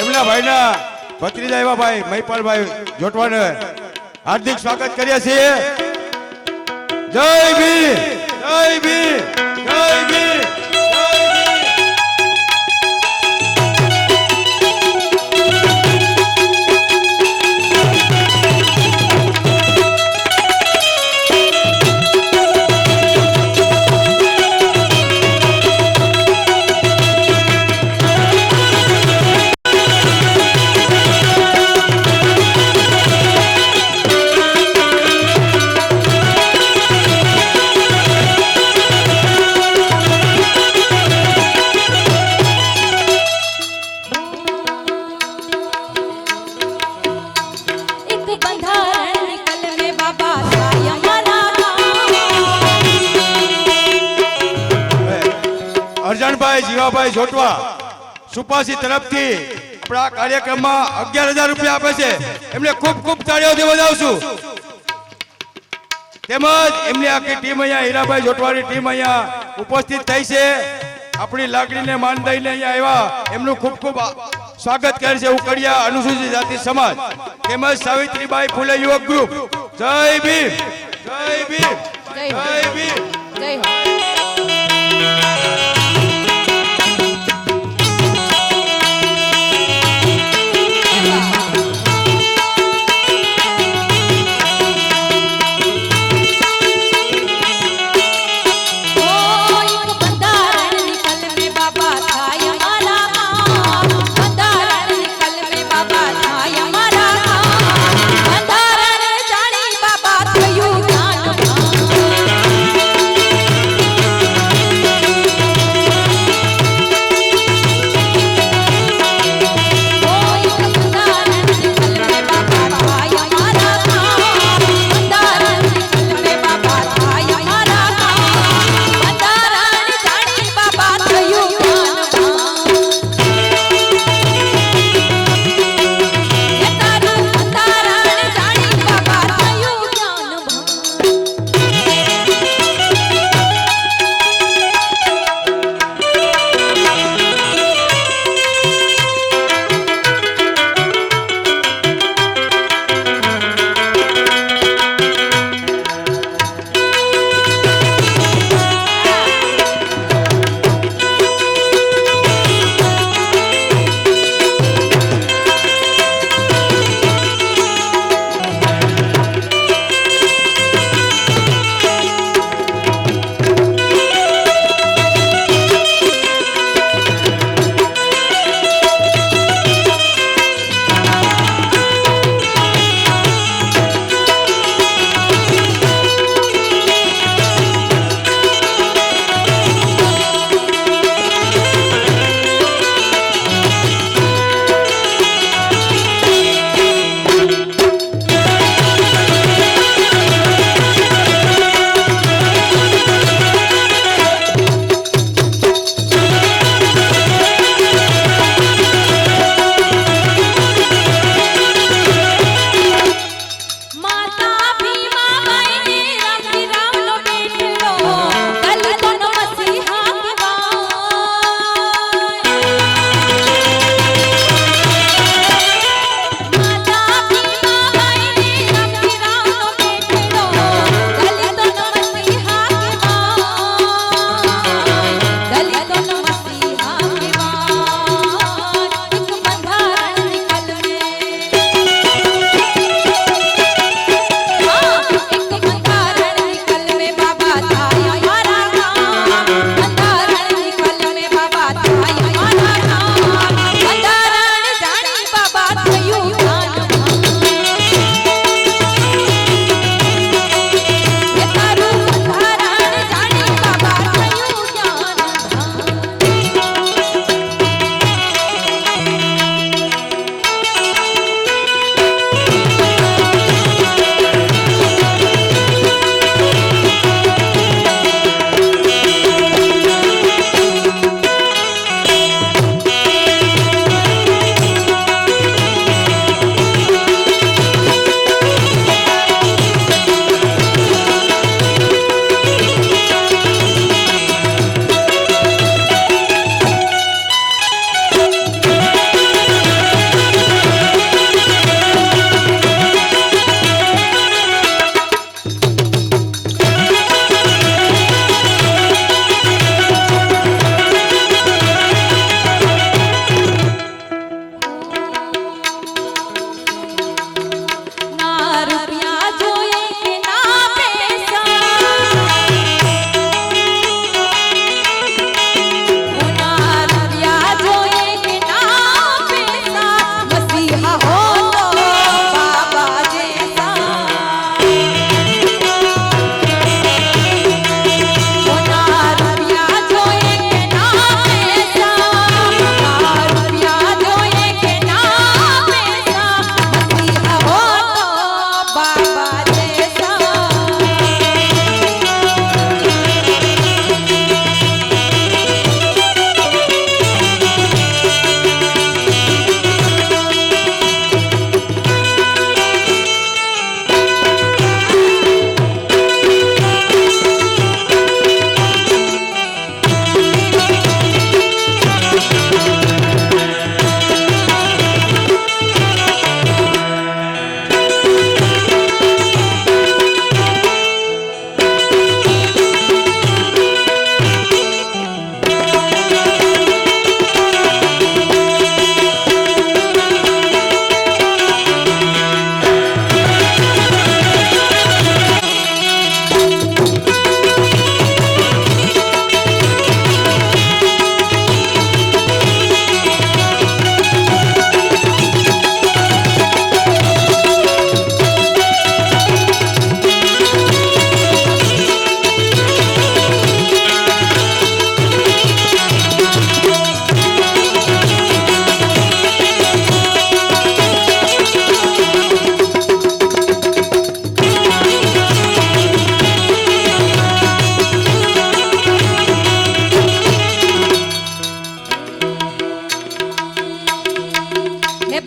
એમના ભાઈના ભત્રીજા એવા ભાઈ મહિપાલભાઈ જોટવાને હાર્દિક સ્વાગત કર્યા છીએ. જય ભીમ, જય ભીમ, જય ભીમ. અરજણભાઈ જીવાભાઈ જોટવા સુપાસી તરફથી આપણા કાર્યક્રમમાં 11,000 રૂપિયા આપે છે. એમને ખૂબ ખૂબ તાળીઓથી વધાવશું. તેમજ એમની આખી ટીમ અહીંયા હીરાભાઈ જોટવાની ટીમ અહીંયા ઉપસ્થિત થઈ છે. આપણી લાગણીને માન દઈને અહીંયા આવ્યા. એમનું ખૂબ ખૂબ સ્વાગત કરે છે ઉકડિયા અનુસૂચિત જાતિ સમાજ તેમજ સાવિત્રીબાઈ ફૂલે યુવક ગ્રુપ. જય ભીમ, જય ભીમ, જય ભીમ, જય હો.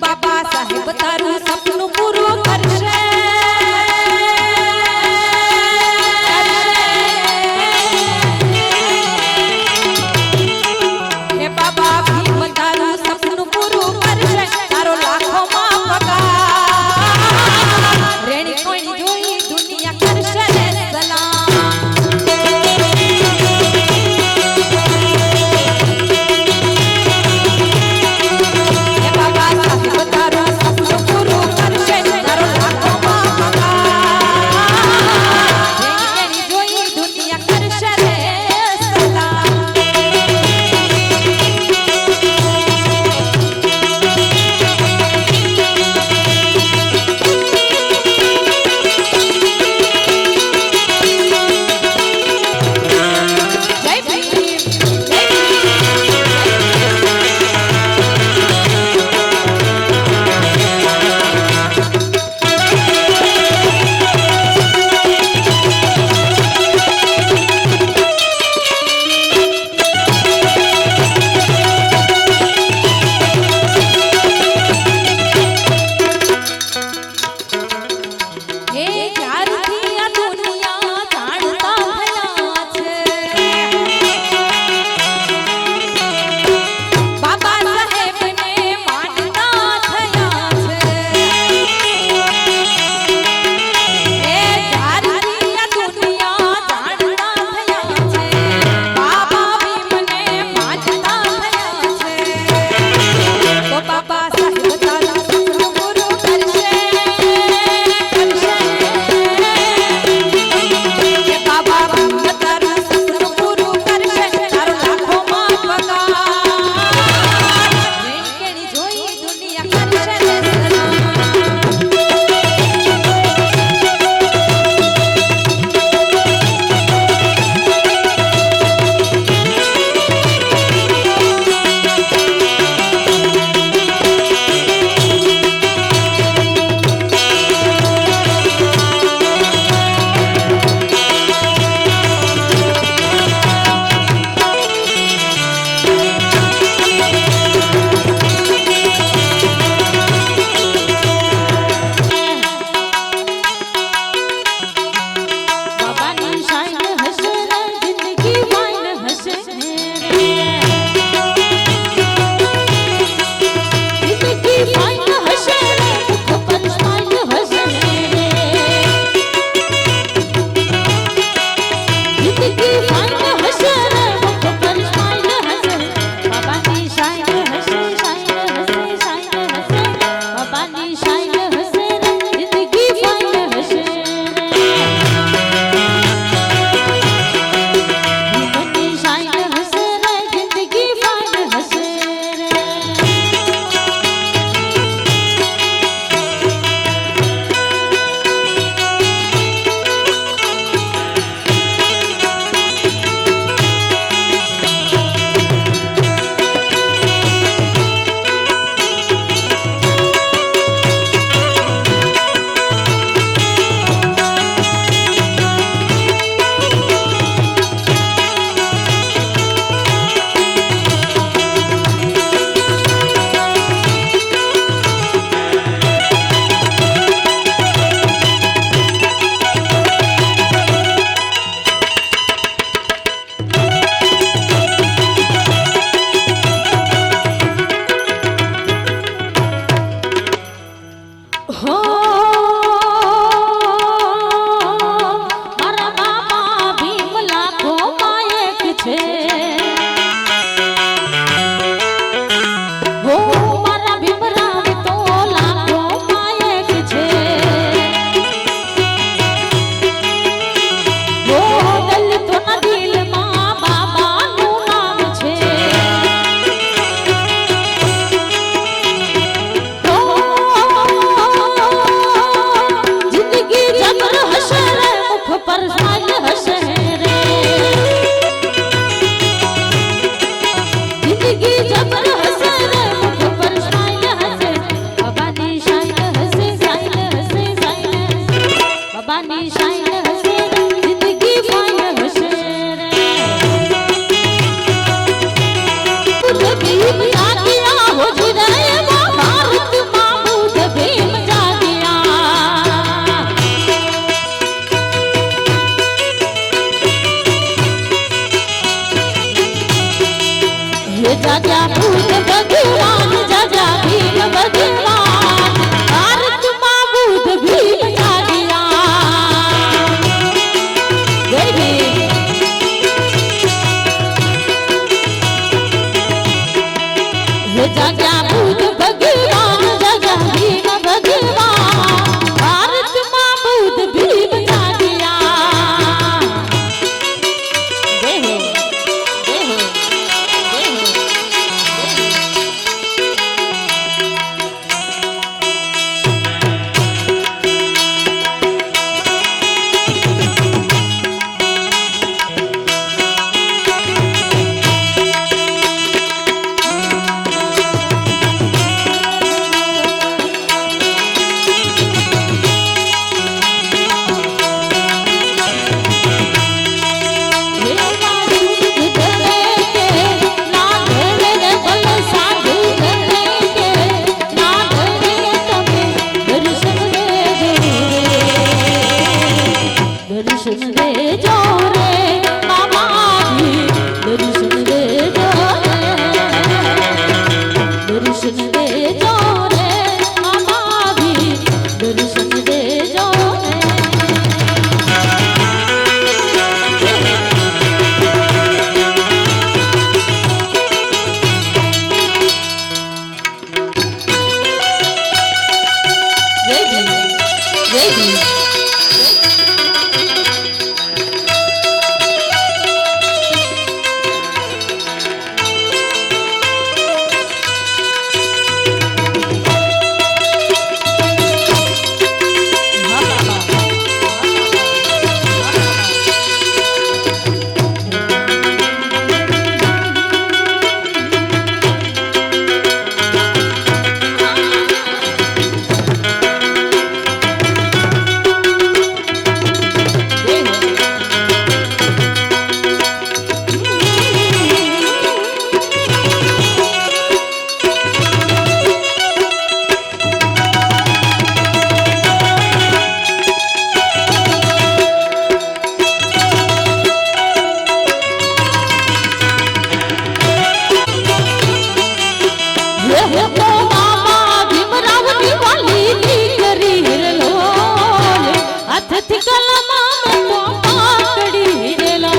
બાબા સાહેબ તારું સપનું પૂરું કરશે હે બાબા ભીમ તારું સપનું પૂરું કરશે તારો લાખોમાં પગાર રેણી કોઈ જોઈ દુનિયા કરશે ને સલામ હે બાબા સાહેબ તારું સપનું પૂરું કલમા પકડી રેલો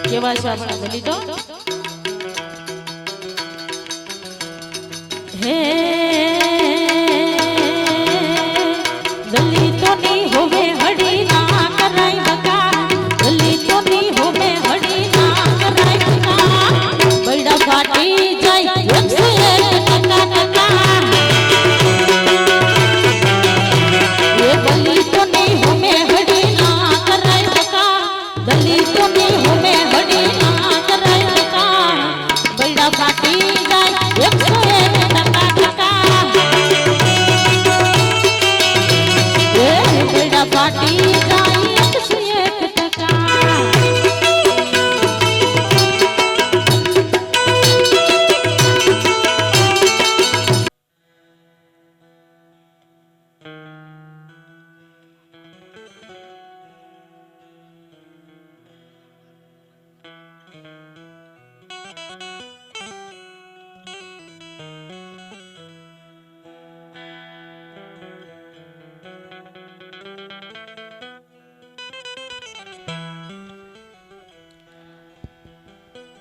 કેવા છે આપણા દલિતો હે દલિતોની હોવે હડી ના કરાય બકા દલિતોની હોવે હડી ના કરાય બકા બૈડા ફાટી જાય 101 ટકા એ દલિતોની હોવે હડી ના કરાય બકા દલિતોની હોવે હડી ના કરાય બકા બૈડા ફાટી જાય 101 ટકા બેડા ફાટી જાય 101 ટકા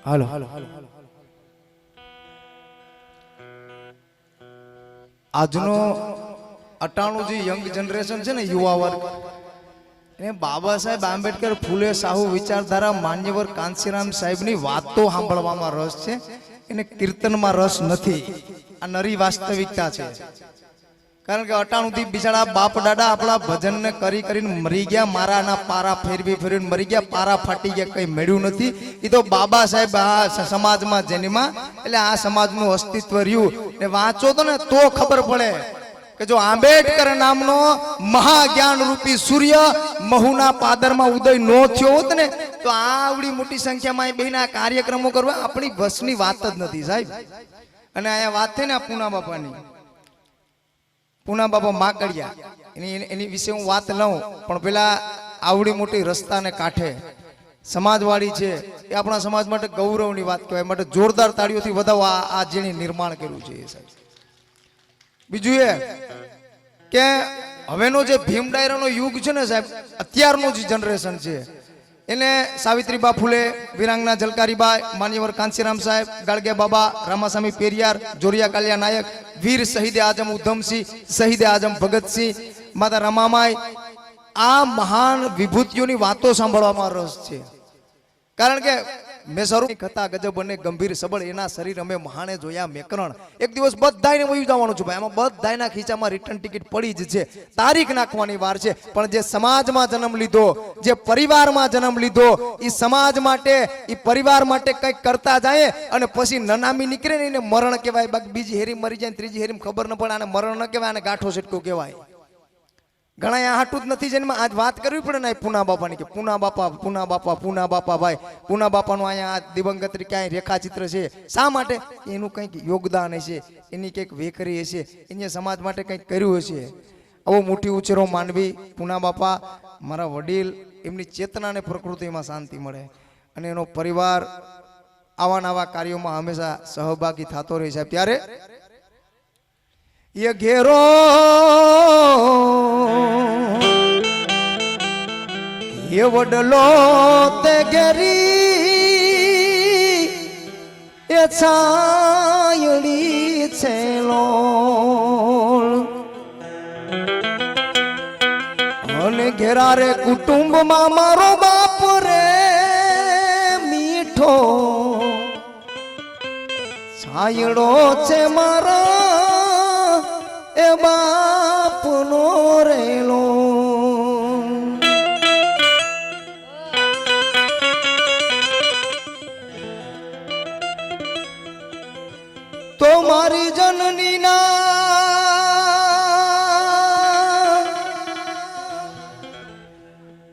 હાલો આજનો 98 જે યંગ જનરેશન છે ને યુવા વર્ગ એને બાબા સાહેબ આંબેડકર ફૂલે સાહુ વિચારધારા માન્યવર કાંશીરામ સાહેબની વાતો સાંભળવામાં રસ છે એને કીર્તનમાં રસ નથી આ નરી વાસ્તવિકતા છે કારણ કે 98 થી બિચારા બાપ દાદા આપણા ભજનને કરી કરીને મરી ગયા મારાના પારા ફેરવીને મરી ગયા પારા ફાટી ગયા કઈ મળ્યું નથી એ તો બાબા સાહેબ આ સમાજમાં જન્મા એટલે આ સમાજનું અસ્તિત્વ રહ્યું ને વાંચો તો ને તો ખબર પડે કે જો આંબેડકર નામનો મહાજ્ઞાન રૂપી સૂર્ય મહુના પાદરમાં ઉદય નો થયો હોત ને તો આવડી મોટી સંખ્યામાં એ બેના કાર્યક્રમો કરવા આપણી વસની વાત જ નથી સાહેબ અને અહીંયા વાત થઈ ને આ પૂના બાપાની પૂના બાપા માકડિયા એની વિશે હું વાત લઉં પણ પેલા આવડી મોટી રસ્તાને કાંઠે સમાજવાળી છે એ આપણા સમાજ માટે ગૌરવની વાત કહેવાય. માટે જોરદાર તાળીઓથી વધાવો આ જેને નિર્માણ કર્યું છે એ સાહેબ. બીજું એ કે હવેનો જે ભીમ ડાયરાનો યુગ છે ને સાહેબ, અત્યારનું જે જનરેશન છે એને સાવિત્રીબા ફૂલે, વીરાંગના ઝલકારીબાઈ, માન્યવર કાંચીરામ સાહેબ, ગાળગે બાબા, રામાસામી પેરિયાર, જોરિયા કાલિયા નાયક, વીર શહીદ આઝમ ઉધમસિંહ, શહીદ આઝમ ભગતસિંહ, માતા રમામાઈ, આ મહાન વિભૂતિઓની વાતો સાંભળવામાં રસ છે. કારણ કે મેં શરૂ કથા ગજબ અને ગંભીર સબળ એના શરીર અમે મહાણે જોયા મેકરણ. એક દિવસ બધાયને વયું જવાનું છું ભાઈ, આમાં બધાયના ખીચામાં રિટર્ન ટિકિટ પડી જ છે, તારીખ નાખવાની વાર છે. પણ જે સમાજમાં જન્મ લીધો, જે પરિવારમાં જન્મ લીધો, એ સમાજ માટે, એ પરિવાર માટે કંઈક કરતા જાય અને પછી નનામી નીકળે ને એને મરણ કહેવાય. બાકી બીજી હેરી મરી જાય, ત્રીજી હેરી ખબર ન પડે, આને મરણ ન કહેવાય, આને ગાંઠો છટકો કહેવાય. ઘણા આ હાટું જ નથી જન્મ. આજ વાત કરવી પડે ને પૂના બાપાની, કે પૂના બાપા, પૂના બાપા, પૂના બાપા. ભાઈ પૂના બાપાનું અહીંયા દિવંગત ક્યાંય રેખાચિત્ર છે. શા માટે? એનું કંઈક યોગદાન હશે, એની કંઈક વેકરી હશે, એને સમાજ માટે કંઈક કર્યું હશે. આવો મોટી ઉછેરો માનવી પૂના બાપા, મારા વડીલ, એમની ચેતનાને પ્રકૃતિમાં શાંતિ મળે અને એનો પરિવાર આવા નવા કાર્યોમાં હંમેશા સહભાગી થતો રહે છે. ત્યારે એ ઘેરો એ વડલો તે ઘેરી એ છાયડી છે લોલ અને ઘેરા રે કુટુંબમાં મારો બાપ રે મીઠો છાયડો છે મારા એ બાપનો રેલો. તો મારી જનની ના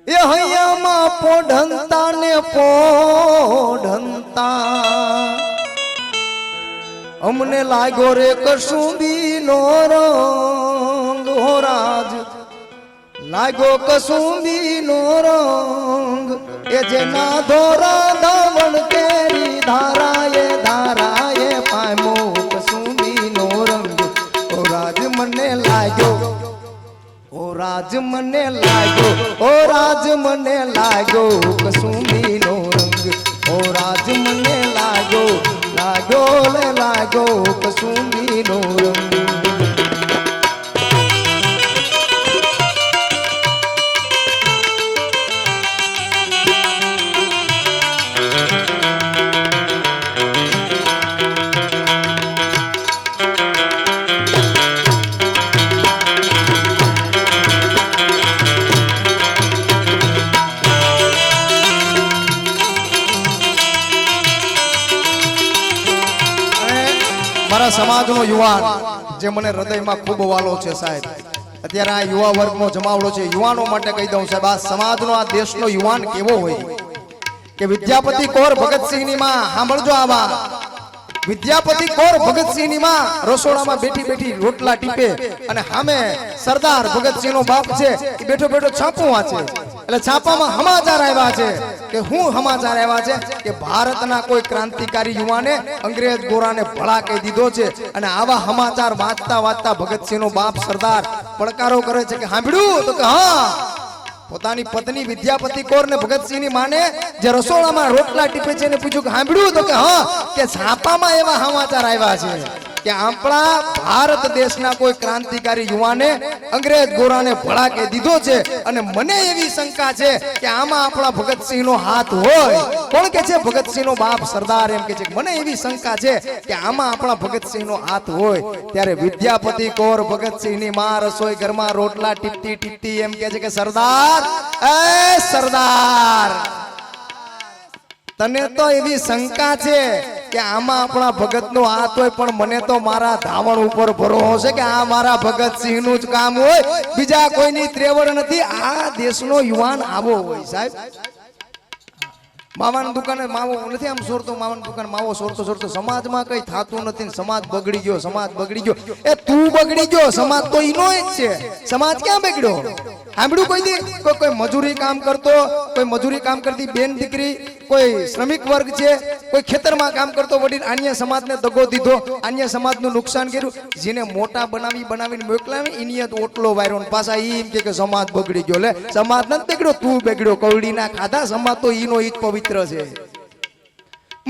એ હૈયામાં પોઢંતા ને પોઢંતા અમને લાગ્યો રે કસુંબી નો રંગ હો રાજ, લાગ્યો કસુંબી નો રંગ એ જેના ધોરા ધાવણ કેરી ધારાએ ધારાએ પામો કસુંબી નો રંગ. ઓ રાજ મને લાગ્યો, ઓ રાજ મને લાગ્યો, ઓ રાજ મને લાગ્યો કસુંબી નો રંગ. ઓ રાજ મને લાગ્યો, લાગ્યો લે લાગ્યો કસુંબી નો રંગ. મારા સમાજનો યુવાન જે મને હૃદયમાં ખૂબ વાલો છે સાહેબ, અત્યારે આ યુવા વર્ગનો જમાવડો છે. યુવાનો માટે કહી દઉં સાહેબ, આ સમાજનો, આ દેશનો યુવાન કેવો હોય કે વિદ્યાપતિ કૌર ભગતસિંહની માં, સાંભળજો આ વાત, વિદ્યાપતિ કૌર ભગતસિંહની માં રસોડામાં બેઠી બેઠી રોટલા ટીપે અને સામે સરદાર ભગતસિંહનો બાપ છે એ બેઠો બેઠો છાપું વાંચે. એટલે છાપામાં સમાચાર આવ્યા છે કે હું સમાચાર આવ્યા છે કે ભારતના કોઈ ક્રાંતિકારી યુવાને અંગ્રેજ ગોરાને ભળા કહી દીધો છે. અને આવા સમાચાર વાંચતા વાંચતા ભગતસિંહનો બાપ સરદાર પડકારો કરે છે કે સાંભળ્યું? તો કે હા. પોતાની પત્ની વિદ્યાપતિ કૌર ને ભગતસિંહની માને જે રસોડામાં રોટલા ટીપે છે એને પૂછ્યું કે સાંભળ્યું? તો કે હા, કે છાપામાં એવા સમાચાર આવ્યા છે કે આપણા ભારત દેશના કોઈ ક્રાંતિકારી યુવાને અંગ્રેજ ગોરાને ભળા કહી દીધો છે. અને મને એવી શંકા છે કે આમાં આપણા ભગતસિંહનો હાથ હોય. કોણ કે છે? ભગતસિંહનો બાપ સરદાર એમ કે છે. મને એવી શંકા છે કે આમાં આપણા ભગતસિંહનો હાથ હોય. ત્યારે વિદ્યાપતિ કૌર ભગતસિંહની માં રસોઈ ઘરમાં રોટલા ટીપતી ટીપતી એમ કે છે કે સરદાર, એ સરદાર, તને તો એવી શંકા છે કે આમાં આપણા ભગતનો હાથ હોય, પણ મને તો મારા ધાવણ ઉપર ભરોસો છે કે આ મારા ભગતસિંહનું જ કામ હોય, બીજા કોઈની ત્રેવડ નથી. આ દેશનો યુવાન આવો હોય સાહેબ. માવાની દુકાને માવો નથી આમ સોરતો, માવાની દુકાને માવો સોરતો સોરતો સમાજમાં કઈ થાતું નથી ને સમાજ બગડી ગયો, સમાજ બગડી ગયો. એ તું બગડી ગયો, સમાજ તો ઈનો જ છે. સમાજ ક્યાં બગડ્યો? સાંભળ્યું કોઈ દી? કોઈ મજૂરી કામ કરતો, કોઈ મજૂરી કામ કરતી બેન દીકરી, કોઈ શ્રમિક વર્ગ છે, કોઈ ખેતરમાં કામ કરતો વડીલ અન્ય સમાજને દગો દીધો, અન્ય સમાજનું નુકસાન કર્યું. જેને મોટા બનાવીને મોકલાવી એની જ ઓટલો વાયરો ને પાછા ઈ એમ કે સમાજ બગડી ગયો. લે સમાજ નથી બગડ્યો, તું બગડ્યો. કવડીના ખાધા. સમાજ તો ઈનો ઈ જ પવિત્ર છે.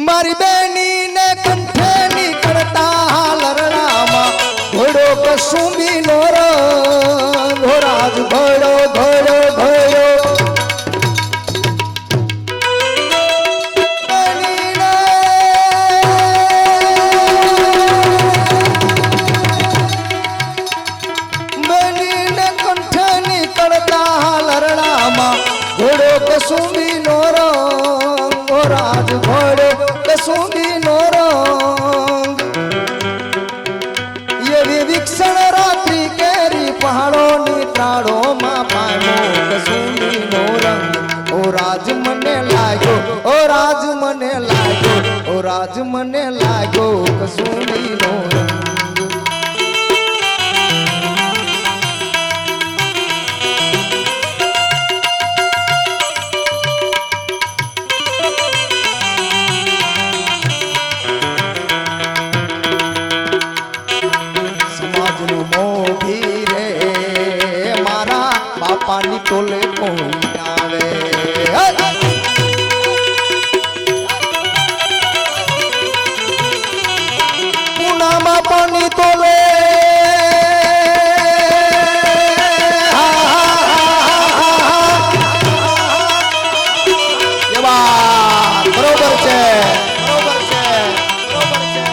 મારી બેની ને કંઠે નીકળતા લરણામાં ઘોડો કસુંબી નો રંગ રાજ ઘોડો ઘોડો ઘોડો બેની કંઠે નીકળતા લરણામાં ઘોડો કસુંબી નો રંગ રાજ ઘોડો કસુંબી નો રંગ એવી વિક્ષણ રાત્રિ કેરી પહાડો ની ત્રાળો માં પામ્યો કસુંબી નો રંગ. ઓ રાજ મને લાગ્યો, ઓ રાજ મને લાગ્યો, ઓ રાજ મને લાગ્યો કસુંબી નો રંગ. સમાજનું મોભી રે મારા બાપાની ટોલે કોઈ આવે. પૂના બાપાની ટોલે બરોબર છે, બરોબર છે, બરોબર છે.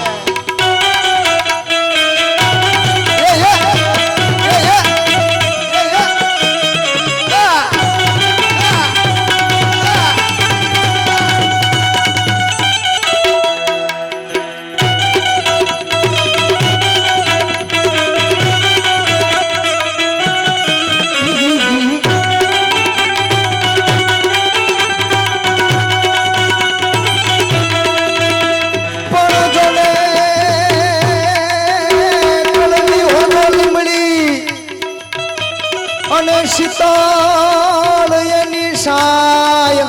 અને શીતળ એની સાય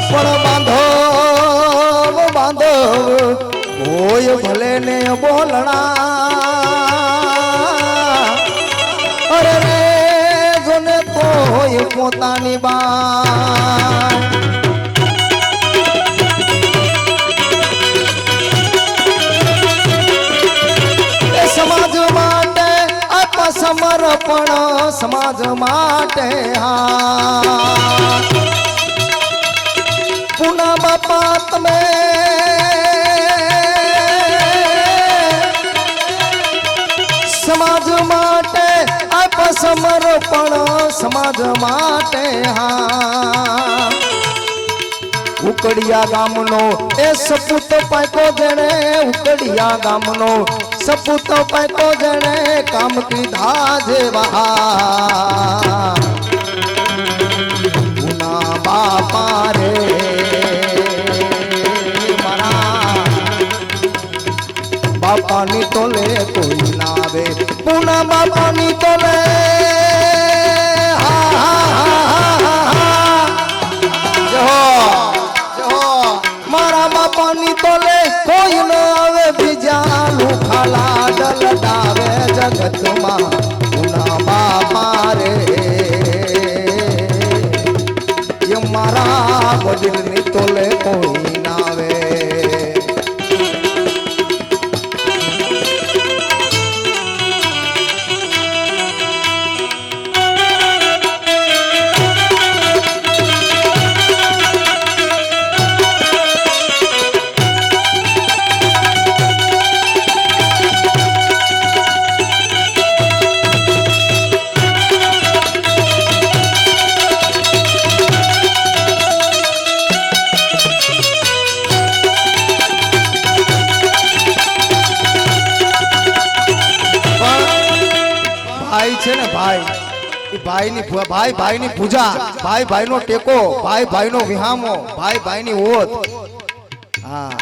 પણ બાંધવ બાંધવ હોય ભલે ને બોલણા. અરે રે જોને તોય પોતાની બા સમાજ માટે સમર્પણ, સમાજ માટે હા. પુના બાપા તમે સમાજ માટે આપ સમર્પણ, સમાજ માટે હા. ઉકડિયા ગામનો એ સપૂત પાકો જેણે, ઉકડિયા ગામનો સપૂત પાકો જેણે કામ કીધા જેવા પુના બાપા રે મારા બાપાની તોલે કોઈ ના આવે. પુના બાપાની તોલે મારા બાપાની તોલે કોઈ ન આવે. બીજા લુખાલા ડલડાવે જગતમાં પુના બાપા રે એ મારા વડીલની તોલે કોઈ ના આવે. ભાઈ છે ને ભાઈ, એ ભાઈ ભાઈની પૂજા, ભાઈ ભાઈનો ટેકો, ભાઈ ભાઈનો વિહામો, ભાઈ ભાઈની ઓત. હા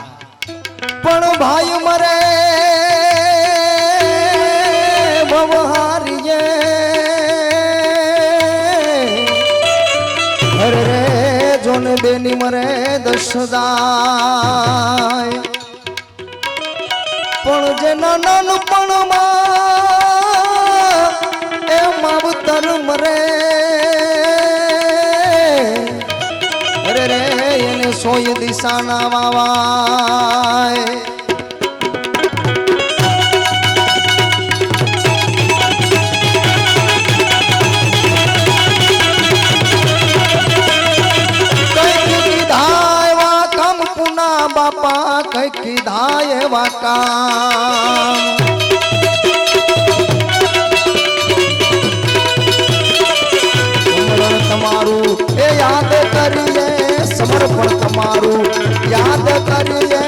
પણ ભાઈ મરે બવહારીએ અરે રે જોને બેની મરે દશદાય પણ જે નાનપણમાં એ માવતર મરે અરે રે એને સોય દિશાના વાવાય બાપા કઈ કીધા એવા કામ સમરણ તમારું એ યાદ કરીએ, સમર્પણ તમારું યાદ કરીએ,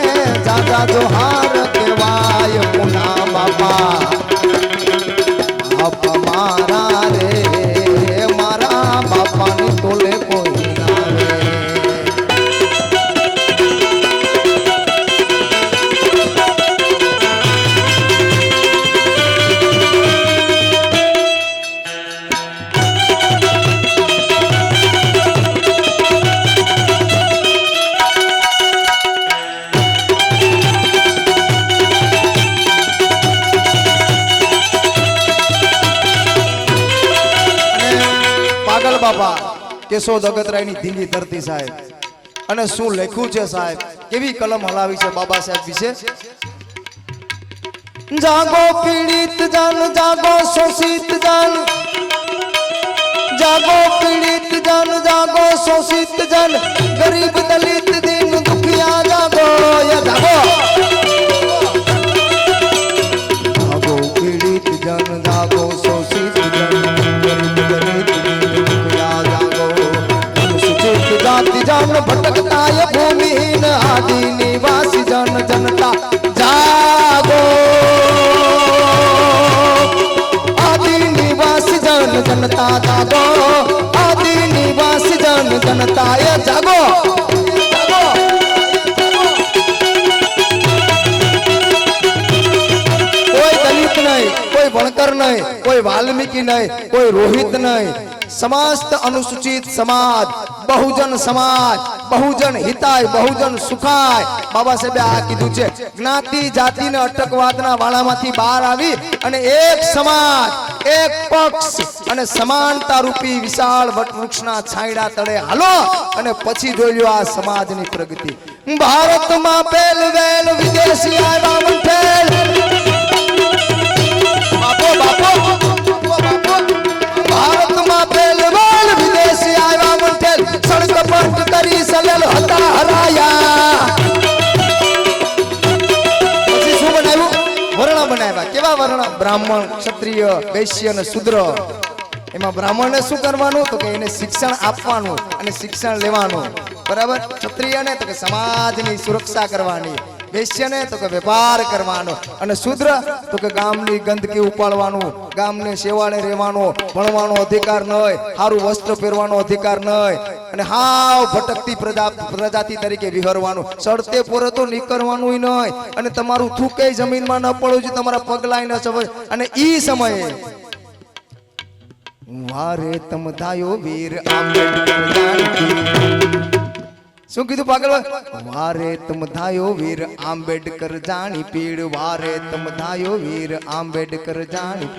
જાજા જોહાર કહેવાય પુના બાપા. બાપા મારા રે મારા બાપાની તોલે કોઈ ના રે. બાપા કેશોદ અગતરાયની ધીંગી ધરતી સાહેબ, અને શું લખ્યું છે સાહેબ, કેવી કલમ હલાવી છે બાબા સાહેબ વિશે. જાગો પીડિત જન, જાગો શોષિત જન, જાગો પીડિત જન, જાગો શોષિત જન, ગરીબ દલિત દીન દુખિયા જાગો, જાગો જાગો પીડિત જન, જાગો શોષિત જન, ગરીબ દલિત જાતિ જન ભટકતાય ભૂમિહીન આદિ નિવાસી જન જનતા જાગો, આદિ નિવાસી જન જનતા જાગો, આદિ નિવાસી જન જનતાય જાગો. કોઈ દલિત નહીં, કોઈ વણકર નહીં, કોઈ વાલ્મીકી નહીં, કોઈ રોહિત નહીં, समस्त अनुसूचित समाज, बहुजन समाज, बहुजन हिताय, बहुजन सुखाय. बाबा साहेबे आ कीधुं छे ज्ञाति जाति ने अटकवादना वाळामांथी बहार आवी अने एक समाज, एक पक्ष अने समानता रूपी विशाल वटवृक्षना छायડા तळे हालो अने पछी जोई ल्यो आ समाजनी प्रगति. भारत मां पेल वेल विदेशी आव्या मंठेल. बापो बापो भारत मां पेल वेल विदेशी आव्या मंठेल, सड़क पट करी सलेल हता हराया. પછી શું બનાવ્યું? વર્ણ બનાવ્યા. કેવા વર્ણ? બ્રાહ્મણ, ક્ષત્રિય, વૈશ્ય અને શૂદ્ર. એમાં બ્રાહ્મણને શું કરવાનું? તો કે એને શિક્ષણ આપવાનું અને શિક્ષણ લેવાનું. બરાબર? ક્ષત્રિયને તો કે સમાજની સુરક્ષા કરવાની, વૈશ્યને તો કે વેપાર કરવાનો, અને શૂદ્ર તો કે ગામની ગંદકી ઉપાડવાનું, ગામને સેવાળે રહેવાનો, ભણવાનો અધિકાર નહીં, સારું વસ્ત્ર પહેરવાનો અધિકાર નહીં, અને હાવ ભટકતી પ્રજાતિ તરીકે વિહરવાનું. સડતે પોરે તો નીકળવાનું નહીં, અને તમારું થૂકે જમીનમાં ન પડવું જોઈએ, તમારા પગલાય ન ચવાય. અને ઈ સમયે વારે તમ થાયો વીર આંબેડકર જાનકી. શું કીધું પાગલ? વારે તમ થાયો વીર આંબેડકર જાણી પીડ, વારે તમ થાયો વીર આંબેડકર જાણી,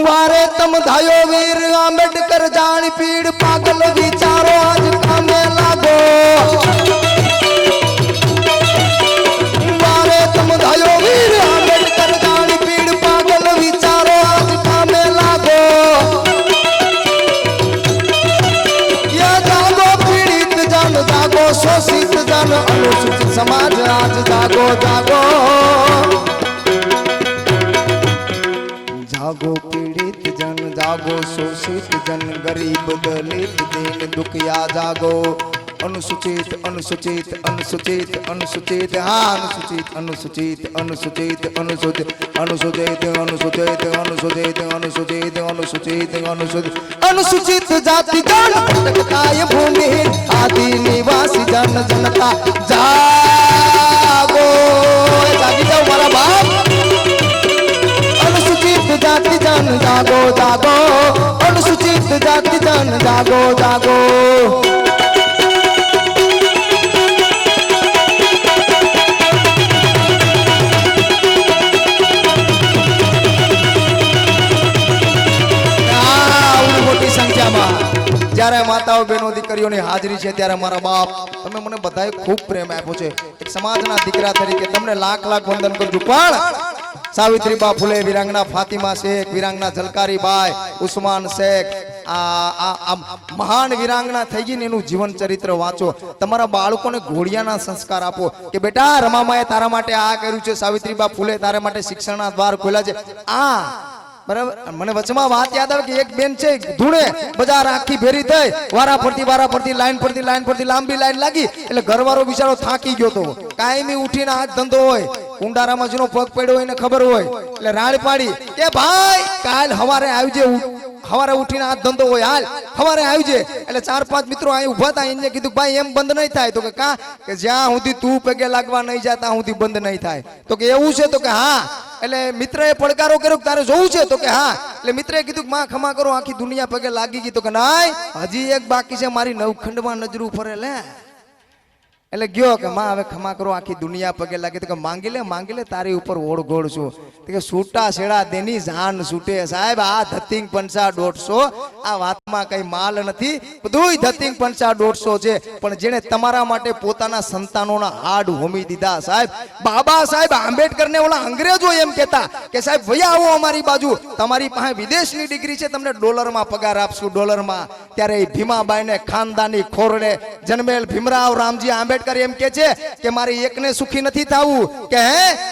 વારે તમ થાયો વીર આંબેડકર જાણી પીડ. પાગલ વિચારો આજ કામે લાગો, વારે તમ થાયો વીર આંબેડકર જાણી પીડ. પાગલ વિચારો આજ કામે લાગો. जागो शोषित जन अनुसूचित समाज आज जागो जागो, जागो पीड़ित जन, जागो शोषित जन, गरीब दलित दीन दुखिया जागो, अनुसूचित अनुसूचित अनुसूचित अनुसूचित हाँ अनुसूचित अनुसूचित अनुसूचित अनुसूचित अनुसूचित अनुसूचित अनुसूचित अनुसूचित अनुसूचित अनुसूचित अनुसूचित जाति जनताय भूमि आदि निवासी जन जनता जागो जागी जाओ मारा बाप अनुसूचित जाति जन जागो जागो अनुसूचित जाति जन जागो जागो જ્યારે માતાઓ બહેનો દીકરીઓની હાજરી છે ત્યારે મારા બાપ તમે મને બધાએ ખૂબ પ્રેમ આપ્યો છે એક સમાજના દીકરા તરીકે તમને લાખ લાખ વંદન કરું છું પણ સાવિત્રીબા ફૂલે વિરાંગના ફાતિમા શેખ વિરાંગના ઝલકારીબાઈ ઉસ્માન શેખ આ મહાન વિરાંગના થઈ ગઈ ને એનું જીવન ચરિત્ર વાંચો તમારા બાળકોને ઘોડિયાના સંસ્કાર આપો કે બેટા રમામાએ તારા માટે આ કર્યું છે સાવિત્રીબા ફૂલે તારા માટે શિક્ષણના દ્વાર ખોલ્યા છે આ બરાબર મને વચમાં વાત યાદ આવે કે એક બેન છે ધૂણે બજાર આખી ભેરી થઈ વારા ફરતી લાઈન પરથી લાંબી લાઈન લાગી એટલે ઘરવાળો બિચારો થાકી ગયો તો કાયમી ઉઠીને હાથ ધંધો હોય કુંડારામાં જેનો પગ પડ્યો હોય ને ખબર હોય એટલે રાડ પાડી કે ભાઈ કાલ હવારે આવજે હવારે ઉઠીને હાથ ધંધો હોય હાલ હવારે આવજે એટલે 4-5 મિત્રો અહીં ઉભા હતા એને કીધું ભાઈ એમ બંધ નહીં થાય તો કે કા કે જ્યાં સુધી તું પગે લાગવા નહીં જાય ત્યાં સુધી બંધ નહીં થાય તો કે એવું છે તો કે હા એટલે મિત્રએ પડકારો કર્યો કે તારે જોવું છે તો કે હા એટલે મિત્રએ કીધું માં ખમા કરો આખી દુનિયા પગે લાગી ગઈ તો કે નાય હજી એક બાકી છે મારી નવખંડમાં નજરું ફરે લે એટલે ગયો કે માં હવે ખમા કરો આખી દુનિયા પગે લાગી તો કે માંગી લે તારી ઉપર ઓળઘોળ છું તો કે છૂટા છેડા દેની જાન છૂટે સાહેબ આ ધતિંગ પંચા 150 આ વાતમાં કઈ માલ નથી બધુંય ધતિંગ પંચા 150 છે પણ જેને તમારા માટે પોતાના સંતાનોના હાડ હોમી દીધા સાહેબ બાબા સાહેબ આંબેડકરને ઓલા અંગ્રેજો એમ કહેતા કે સાહેબ વયા આવો અમારી બાજુ તમારી પાસે વિદેશની ડિગ્રી છે તમને ડોલરમાં પગાર આપશું ડોલરમાં ત્યારે ભીમાબાઈને ખાનદાની ખોરડે જન્મેલ ભીમરાવ રામજી આંબેડકર એમ કે છે કે મારે એકને સુખી નથી થવું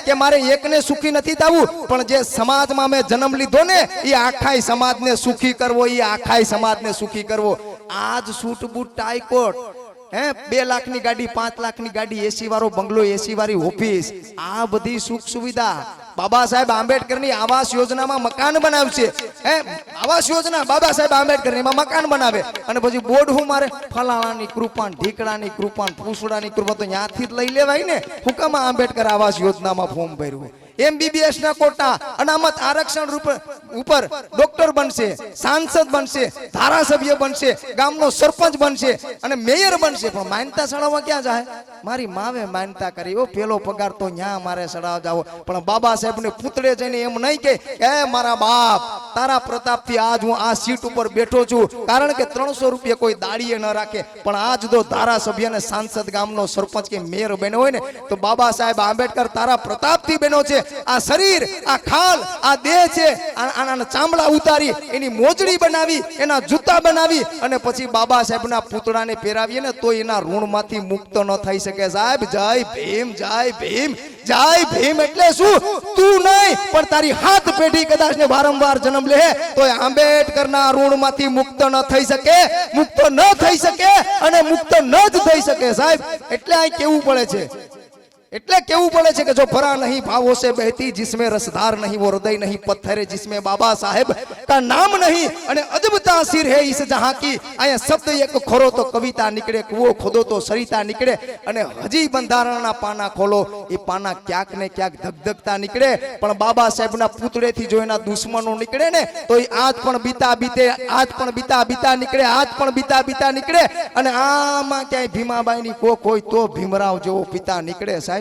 કે મારે એકને સુખી નથી થવું પણ જે સમાજમાં મેં જન્મ લીધો ને એ આખાય સમાજને સુખી કરવો એ આખાય સમાજને સુખી કરવો આજ સૂટ બૂટ ટાઈકોટ 2 લાખની ગાડી 5 લાખની ગાડી એસી વાળો બંગલો એસી વાળી ઓફિસ આ બધી સુખ સુવિધા બાબા સાહેબ આંબેડકરની આવાસ યોજનામાં મકાન બનાવશે આવાસ યોજના બાબા સાહેબ આંબેડકર એમાં મકાન બનાવે અને પછી બોર્ડ હું મારે ફલાણાની કૃપાન ઢીકડાની કૃપાન પૂસડાની કૃપા તો ત્યાંથી જ લઈ લેવાય ને હું કામ આંબેડકર આવાસ યોજનામાં ફોર્મ ભર્યું MBBS ના કોટા અનામત આરક્ષણ ઉપર ડોક્ટર બનશે સાંસદ બનશે ધારાસભ્ય બનશે ગામનો સરપંચ બનશે અને મેયર બનશે પણ માનતા સડાવવા ક્યાં જાય મારી માવે માનતા કરી ઓ પેલો પગાર તો ન્યા મારે સડાવ જાવો પણ બાબા સાહેબને પુતળે જઈને એમ નહીં કે મારા બાપ તારા પ્રતાપથી આજ હું આ સીટ ઉપર બેઠો છું કારણ કે 300 રૂપિયા કોઈ દાડીએ ન રાખે પણ આજ તો ધારાસભ્ય અને સાંસદ ગામનો સરપંચ કે મેયર બન્યો હોય ને તો બાબા સાહેબ આંબેડકર તારા પ્રતાપથી બન્યો છે આ શરીર આ ખાલ આ દેહ છે આના ચામડા ઉતારી એની મોજડી બનાવી એના જૂતા બનાવી અને પછી બાબા સાહેબના પુતળાને પહેરાવીએ ને તો એના ઋણમાંથી મુક્ત ન થઈ શકે સાહેબ જય ભીમ જય ભીમ જય ભીમ એટલે શું તું નહીં પણ તારી હાથ પેઢી કદાચ ને વારંવાર જન્મ લે તો આંબેડકરના ઋણમાંથી મુક્ત ન થઈ શકે મુક્ત ન થઈ શકે અને મુક્ત ન જ થઈ શકે સાહેબ એટલે આ કેવું પડે છે એટલે કેવું પડે છે કે જો ભરા નહીં भावों से बहती जिसमें रसधार नहीं वो हृदय नहीं पत्थर है जिसमें बाबा साहेब का नाम नहीं અને અજબ તાસીર है इस जहां की આયા શબ્દ એક ખોરો તો કવિતા નીકળે કૂવો ખોદો તો સરિતા નીકળે અને હજી બંધારણના પાના ખોલો એ પાના ક્યાંક ને ક્યાંક ધગધગતા નીકળે પણ બાબા સાહેબના પુતળેથી જો એના દુશ્મનો નીકળે ને તો એ આજ પણ બીતા બીતે આજ પણ બીતા નીકળે આજ પણ બીતા નીકળે અને આમાં ક્યાંય ભીમાબાઈની કોક હોય તો ભીમરાવ જેવો પિતા નીકળે સાહેબ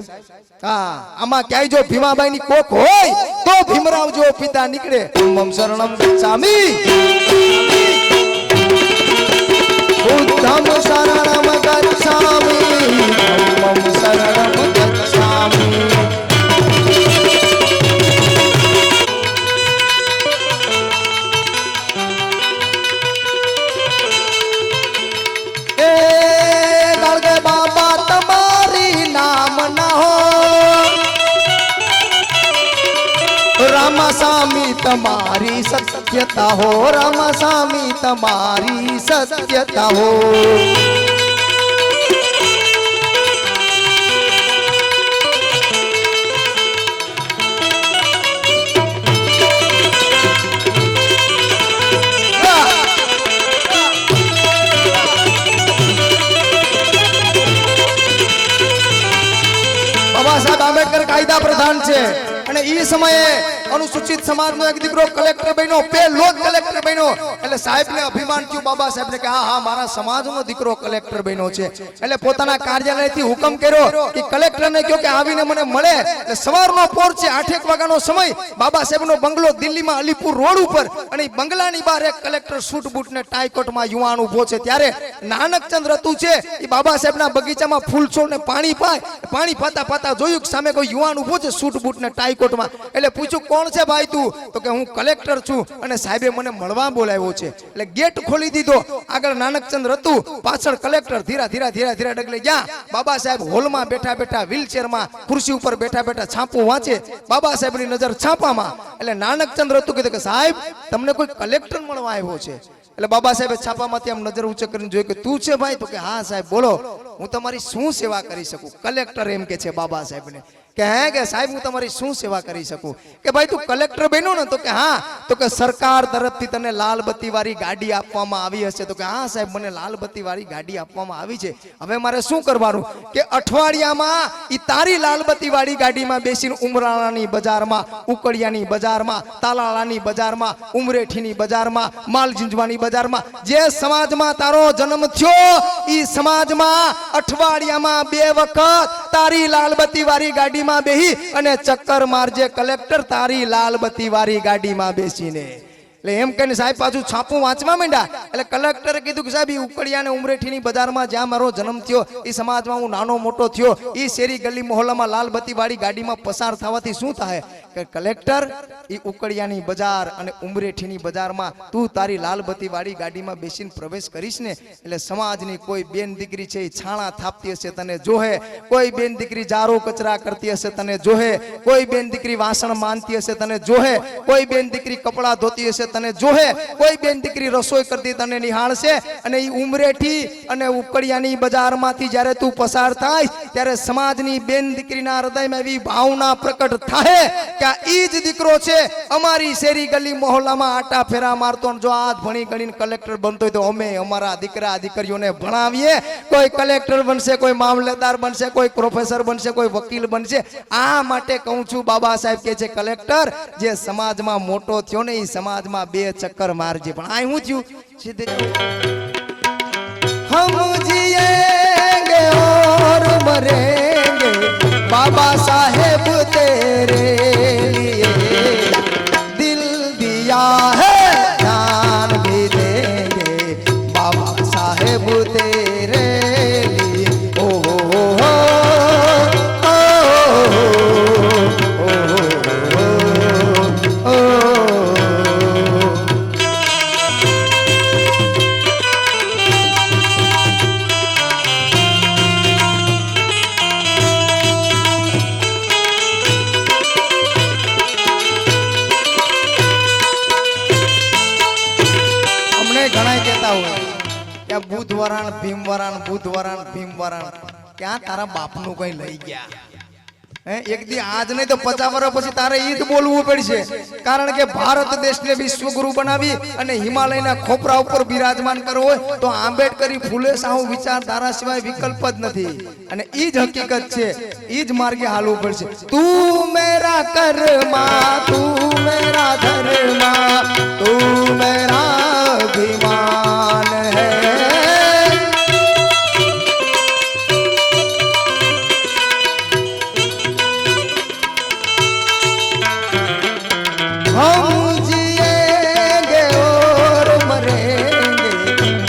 હા આમાં ક્યાંય જો ભીમાબાઈની કોક હોય તો ભીમરાવ જેવો પિતા નીકળે મમ શરણમ ગચ્છામી बुद्धं शरणं गच्छामि धम्मं शरणं गच्छामि ए गड़गे बाबा तुम्हारी नाम ना हो रामास्वामी तुम्हारी सत्यता हो रामास्वामी तुम्हारी सत्यता हो કાયદા પ્રધાન છે અને એ સમયે અનુસૂચિત સમાજનો એક દીકરો કલેક્ટર બન્યો, પહેલો જ કલેક્ટર બન્યો. એટલે સાહેબને અભિમાન થયું, બાબા સાહેબને કે હા મારા સમાજનો દીકરો કલેક્ટર બન્યો છે. એટલે પોતાના કાર્યાલયથી હુકમ કર્યો કે કલેક્ટરને કહો કે આવીને મને મળે. એટલે સવારનો પોર છે, 8 વાગ્યાનો સમય. બાબા સાહેબનો બંગલો દિલ્હીમાં અલીપુર રોડ ઉપર, અને એ બંગલાની બહાર એક કલેક્ટર સૂટ બૂટ ને ટાઈ કોટમાં યુવાન ઉભો છે. ત્યારે નાનકચંદ રતુ છે એ બાબા સાહેબના બગીચામાં ફૂલ છોડ ને પાણી પાતા પાતા જોયું કે સામે કોઈ યુવાન ઉભો છે સૂટ બૂટ ને ટાઈ કોટમાં. એટલે પૂછ્યું, કોણ છે ભાઈ તું? તો કે હું કલેક્ટર છું અને સાહેબે મને મળવા બોલાવ્યો છે. એટલે ગેટ ખોલી દીધો. આગળ નાનકચંદ રતુ, પાછળ કલેક્ટર. ધીરા ધીરા ડગલે ગયા. બાબા સાહેબ હોલમાં બેઠા બેઠા, વ્હીલચેરમાં ખુરશી ઉપર બેઠા બેઠા છાપું વાંચે. બાબા સાહેબની નજર છાપામાં. એટલે નાનકચંદ રતુ કીધું કે સાહેબ તમને કોઈ કલેક્ટર મળવા આવ્યો છે. એટલે બાબા સાહેબે છાપામાંથી આમ નજર ઊંચે કરીને જોયું કે તું છે ભાઈ? તો કે હા સાહેબ બોલો, હું તમારી શું સેવા કરી શકું? કલેક્ટર એમ કે છે બાબા સાહેબને કે હે કે સાહેબ હું તમારી શું સેવા કરી શકું? કે ભાઈ તું કલેક્ટર બન્યો ને? તો કે હા. તો કે સરકાર તરફથી તને લાલ બત્તી વાળી ગાડી આપવામાં આવી હશે? તો કે હા સાહેબ મને લાલ બત્તી વાળી ગાડી આપવામાં આવી છે. હવે મારે શું કરવાનું? કે અઠવાડિયામાં ઈ તારી લાલ બત્તી વાળી ગાડીમાં બેસીને ઉમરાણાની બજારમાં, ઉકળિયાની બજારમાં, તાલાળાની બજારમાં, ઉમરેઠીની બજારમાં, માલજીંજવાની બજારમાં, જે સમાજમાં તારો જન્મ થયો ઈ સમાજમાં અઠવાડિયામાં 2 વખત તારી લાલ બત્તી વાળી ગાડીમાં બેહી અને ચક્કર મારજે કલેક્ટર, તારી લાલ બત્તી વાળી ગાડીમાં બેસીને. એટલે એમ કહીને સાહેબ પાછું છાપું વાંચવા માંડ્યા. એટલે કલેક્ટરે કીધું કે સાહેબ ઈ ઉકળિયા ને ઉમરેઠીની બજારમાં જ્યાં મારો જન્મ થયો એ સમાજમાં હું નાનો મોટો થયો, એ શેરી ગલી મોહલ્લામાં લાલ બત્તી વાળી ગાડીમાં પસાર થવાથી શું થાય? કે કલેક્ટર એ ઉકળિયાની બજાર અને ઉમરેઠીની બજારમાં તું તારી લાલ બત્તી વાળી ગાડીમાં બેસીને પ્રવેશ કરીશ ને એટલે સમાજની કોઈ બેન દીકરી છે એ છાણા થાપતી હશે તને જોહે, કોઈ બેન દીકરી જારો કચરા કરતી હશે તને જોહે, કોઈ બેન દીકરી વાસણ માનતી હશે તને જોહે, કોઈ બેન દીકરી કપડાં ધોતી હશે તને જોહે, કોઈ બેન દીકરી રસોઈ કરતી તને નિહાળશે. અને એ ઉમરેઠી અને ઉકળિયાની બજારમાંથી જ્યારે તું પસાર થાય ત્યારે સમાજની બેન દીકરીના હૃદયમાં એવી ભાવના પ્રકટ થાય કે આ ઈ જ દીકરો છે અમારી શેરી ગલી મોહલ્લામાં આટા ફેરા મારતો, જો આજ ભણી ગણીને કલેક્ટર બનતો હોય તો અમે અમારા દીકરા દીકરીઓને ભણાવીએ. કોઈ કલેક્ટર બનશે, કોઈ મામલેદાર બનશે, કોઈ પ્રોફેસર બનશે, કોઈ વકીલ બનશે. આ માટે કહું છું બાબા સાહેબ કે છે કલેક્ટર જે સમાજમાં મોટો થયો ને એ સમાજમાં 2 ચક્કર મારજે. પણ આ શું થયું? સીધે હમ જીએંગે ઓર મરેંગે બાબા સાહેબ तेरे लिए दिल दिया है जान भी देंगे बाबा साहेब तेरे लिए. ओ हो हो બુધવારાણ ભીમવારાણ, બુધવારાણ ભીમવારાણ, ક્યાં તારા બાપનું કઈ લઈ ગયા? એક દી આજ નહીં તો 50 વર્ષ પછી તારે ઈ જ બોલવું પડશે. કારણ કે ભારત દેશને વિશ્વગુરુ બનાવી અને હિમાલયના ખોપરા ઉપર બિરાજમાન કરવો હોય તો આંબેડકરી ફૂલે સાહુ વિચારધારા સિવાય વિકલ્પ જ નથી. અને ઈ જ હકીકત છે, ઈ જ માર્ગે હાલવું પડશે. તું મેરા કર્મા, તું મેરા ધર્મા, તું મેરા અભિમાન હૈ.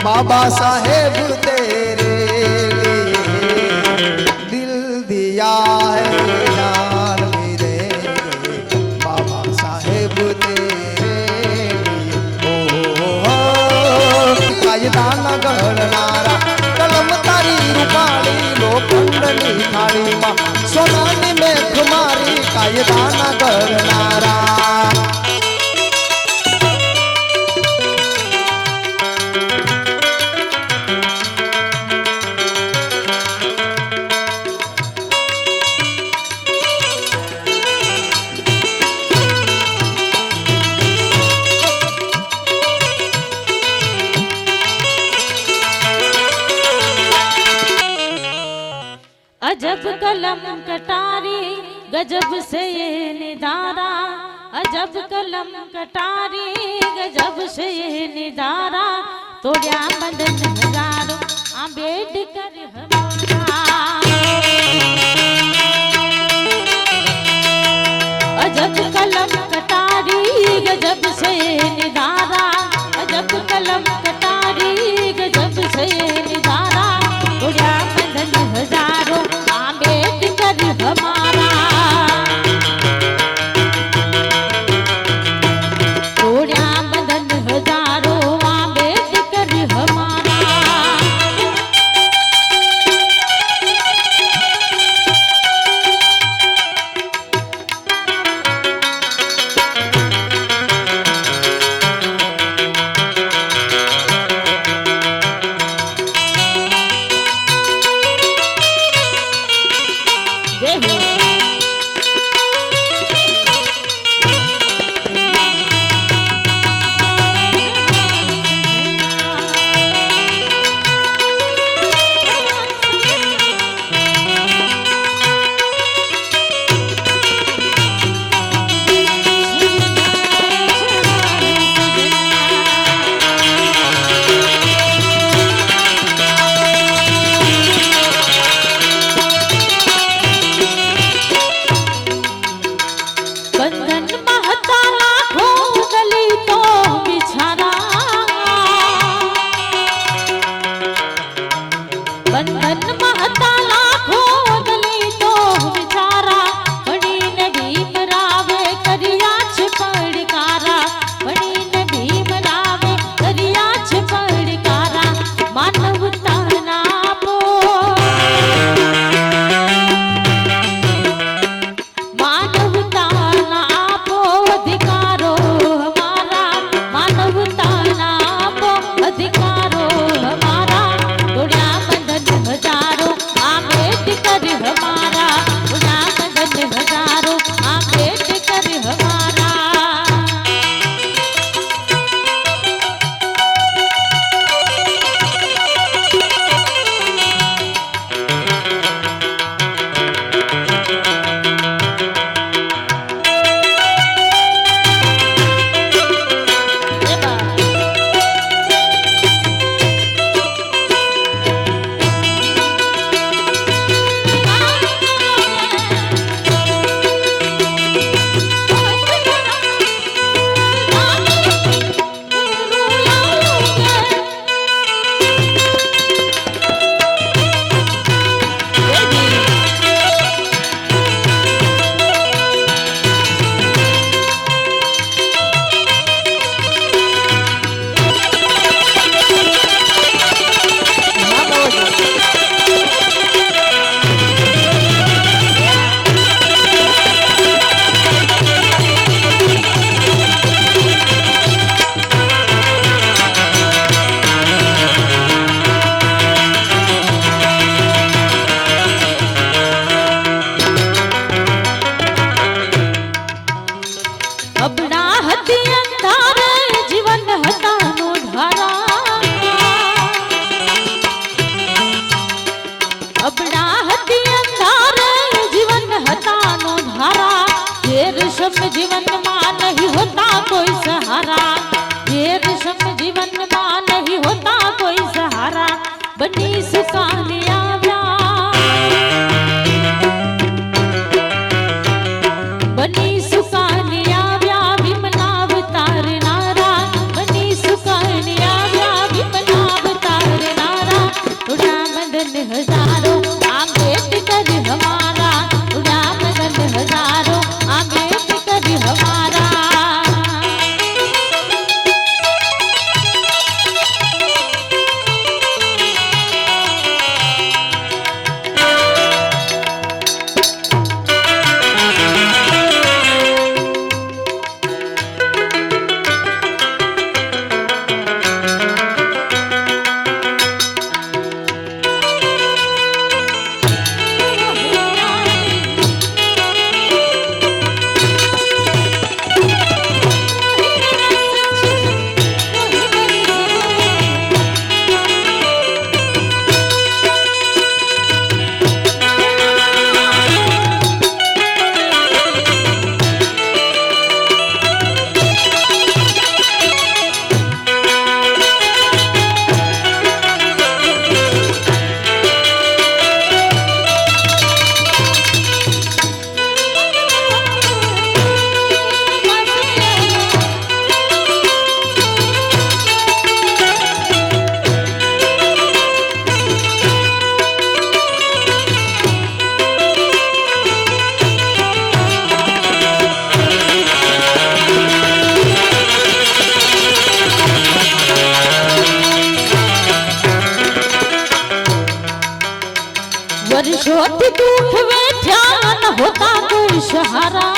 बाबा साहेब तेरे लिए दिल दिया है जान भी देंगे बाबा साहेब तेरे लिए. ओ કાયદા ના ઘડનારા કલમ તારી રૂપાળી લોખંડની થાળીમાં સોનાની મેઘ મારી કાયદા ના ઘડનારા. अजब कलम कटारी गजब से ये निदारा अजब कलम कटारी गजब से ये निदारा तोड़िया बंधन हजारों आंबेडकर हमारा अजब कलम कटारी गजब से ये निदारा अजब कलम कटारी गजब से ये निदारा तोड़िया बंधन हजारों आंबेडकर हमारा तोड़िया बंधन हजारों आंबेडकर हमारा जय हो बंधन महता लाखों दलितों बिछारा बंधन महता लाखों दलितों बिछारा बड़ी ने भीम रावे करिया छपड़कारा बड़ी ने भीम रावे करिया छपड़कारा मानवता नापो मानवता नापो अधिकारो हमारा मानवता नापो अधिकारो हमारा तोड़िया बंधन हजारों आंबेडकर हमारा तोड़िया बंधन हजारों आंबेडकर हमारा जय बाबा અબડા હતી અંધારે જીવન હતા નો ધારા અબડા હતી અંધારે જીવન હતા નો ધારા ये रेशम जीवन मां नहीं होता कोई सहारा ये रेशम जीवन मां नहीं होता कोई सहारा बनी सुकालिया बनी सुकालिया व्या विमनाव तारनारा बनी सुकालिया व्या विमनाव तारनारा उड़ा बंधन हजारों आंबेडकर हमारा उड़ा बंधन हजारों आंबेडकर हमारा વર્ષોથી દુઃખ વેઠ્યા ન હોતા કોઈ સહારા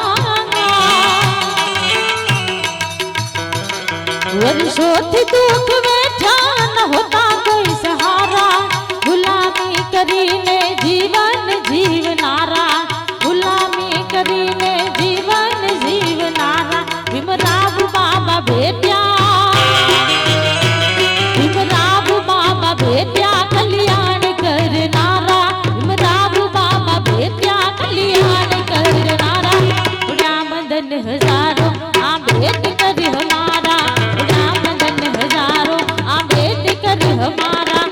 વર્ષોથી દુઃખ વેઠ્યા ન હોતા કોઈ સહારા ગુલામી કરીને જીવન જીવનારા ગુલામી કરીને જીવન જીવનારા ભીમરાવ બાબા ભેટ્યા ભીમરાવ બાબા ભેટ્યા કલ્યાણ કરનારા ભીમરાવ બાબા ભેટ્યા કલ્યાણ કરનારા ઉડા મદન હજારો આ ભેટ કરી હમારા ઉડા મદન હજારો આ ભેટ કરી હમારા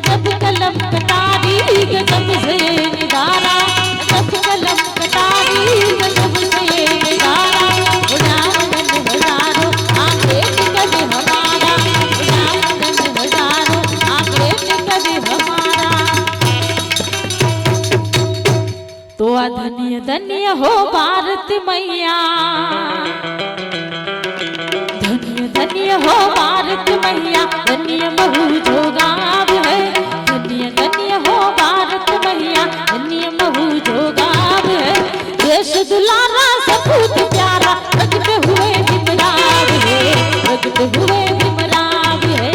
जब कलम कटारी गजब से निदारा जब कलम कटारी गजब से निदारा उड़ा मदन हजारो आ भेंट करे हमारा उड़ा मदन हजारो आ भेंट करे हमारा तो आ धन्य धन्य हो भारत मैया धन्य धन्य हो भारत मैया धन्य महू जो गाव है धन्य धन्य हो भारत मैया धन्य महू जो गाव है देश दुलारा सपूत प्यारा रगते हुए भीमराव है रगते हुए भीमराव है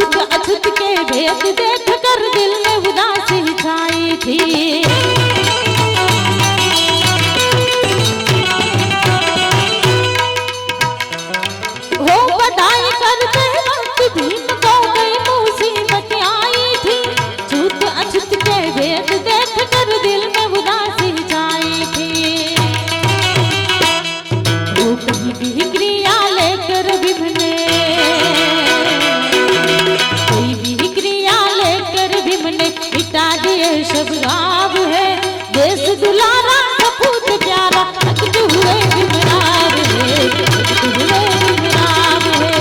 भेद देख कर दिल में उदासी छाई थी हो बधाई करते वक्त भीम को कई मुसीबत आई थी छूत अछूत के भेद देख कर दिल में उदासी छाई थी वो कहीं भी क्रिया लेकर भीम ने मिटा दिए सब गाव है देश दुलारा सपूत प्यारा रखते हुए भीमराव है रखते हुए भीमराव है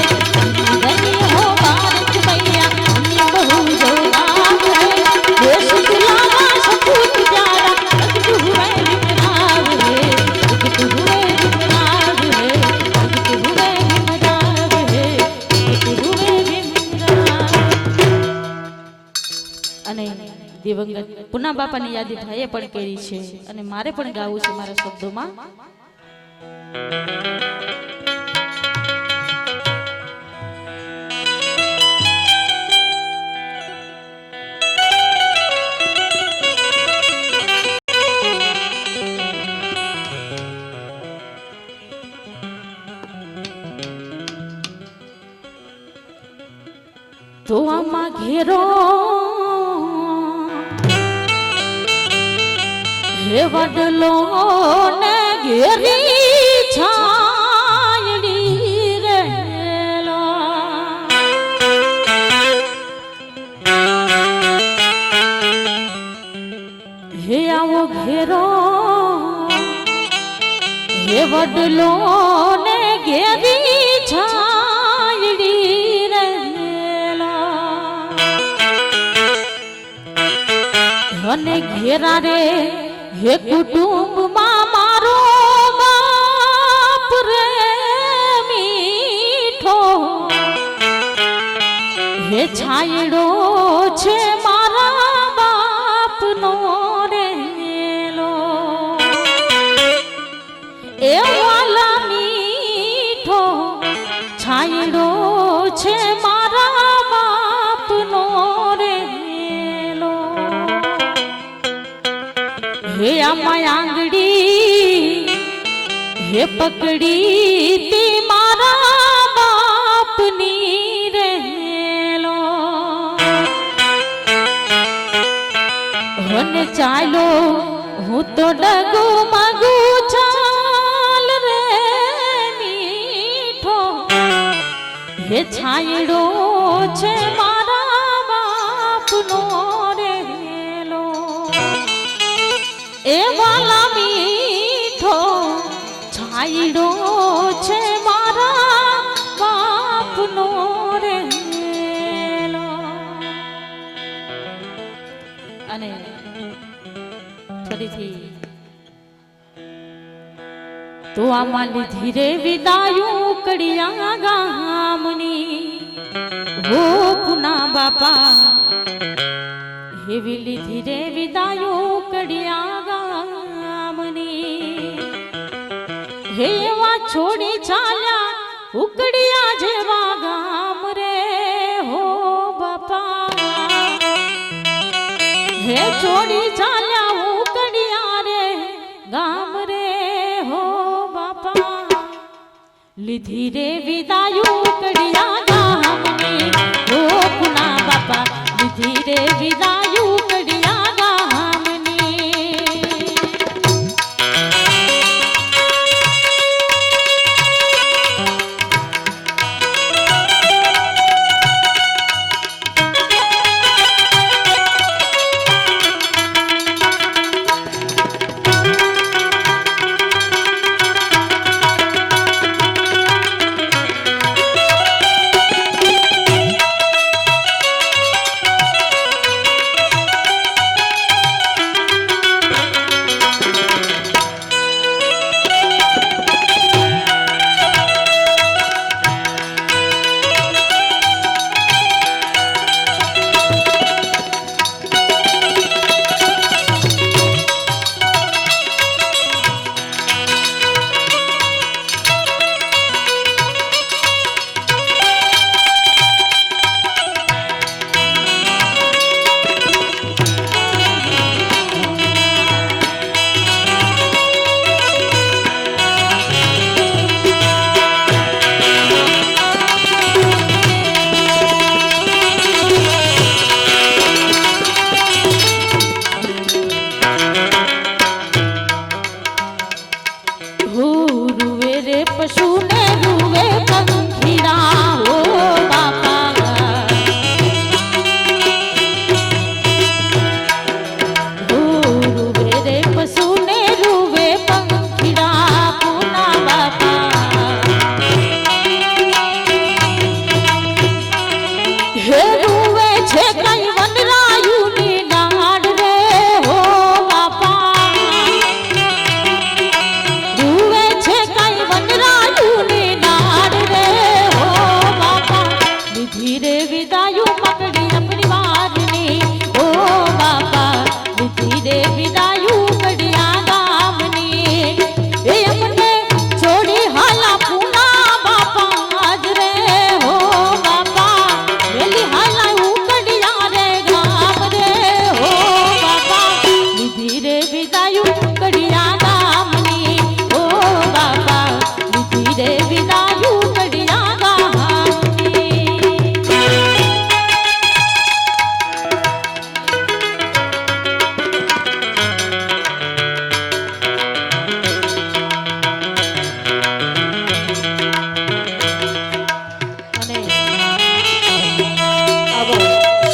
धन्य हो भारत मैया धन्य बहु जो गाव है देश दुलारा सपूत प्यारा रखते हुए भीमराव है रखते हुए भीमराव है रखते हुए भीमराव है रखते हुए भीमराव અને દિવંગત પુના બાપાની યાદી ભાઈએ પણ કરી છે અને મારે પણ ગાવું છે મારા શબ્દોમાં તો આમાં ઘેરો હે વડલો ને ઘેરી છાયડી રહેલો હે આવો ઘેરો હે વડલો ને ઘેરી છાયડી રહેલો અને ઘેરા રે हे कुटुंब मारो बाप रे છાયડો છે મારા બાપનો રેલો એ વાલા મીઠો છાયડો છે મારા બાપનો રેલો હે આમાં આંગડી હે પકડી તી મારા બાપની રહેલો હન ચાલો હું તો ડગુ મગુ ચાલ રે મીઠો હે છાયડો છે મારા બાપનો રહેલો એ વાલા મીઠો છાયડો છે મારા બાપનો રેલો અને ફરીથી તો આમાં લીધી રે વિદાયું કડિયા ગામની હો પુના બાપા હેવી લીધી રે વિદાયું કડિયા ગામની હેવા છોડી ચાલ્યા ઉકડિયા જેવા ગામ રે હો બાપા હે છોડી ચાલ્યા ઉકડિયા રે ગામ રે હો બાપા લીધી રે વિદાયું ઉકડિયા ગામની હો પુના બાપા લીધી રે વિદાયું ઉકડિયા ગામની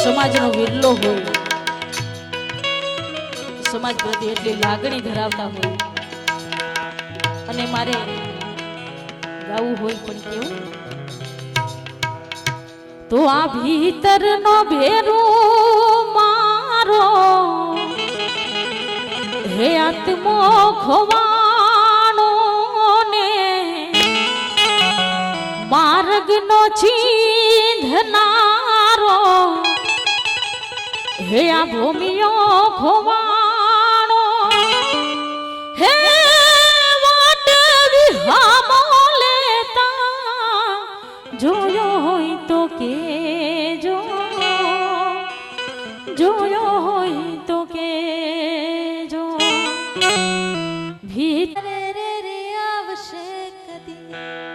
સમાજનો વિરલો હોય, સમાજ પ્રત્યે એટલી લાગણી ધરાવતા હોય અને મારે ગાવું હોય પણ કેવું તો આ ભીતરનો ભેરો મારો હે આત્મો ખોવાણો ને માર્ગનો ચીંધનારો હે આ ભૂમિયો ખોવાણો હે વાટ વિહામો લેતા જોયો હોય તો કેજો જોયો હોય તો કેજો ભીતરે રે આવશે કદી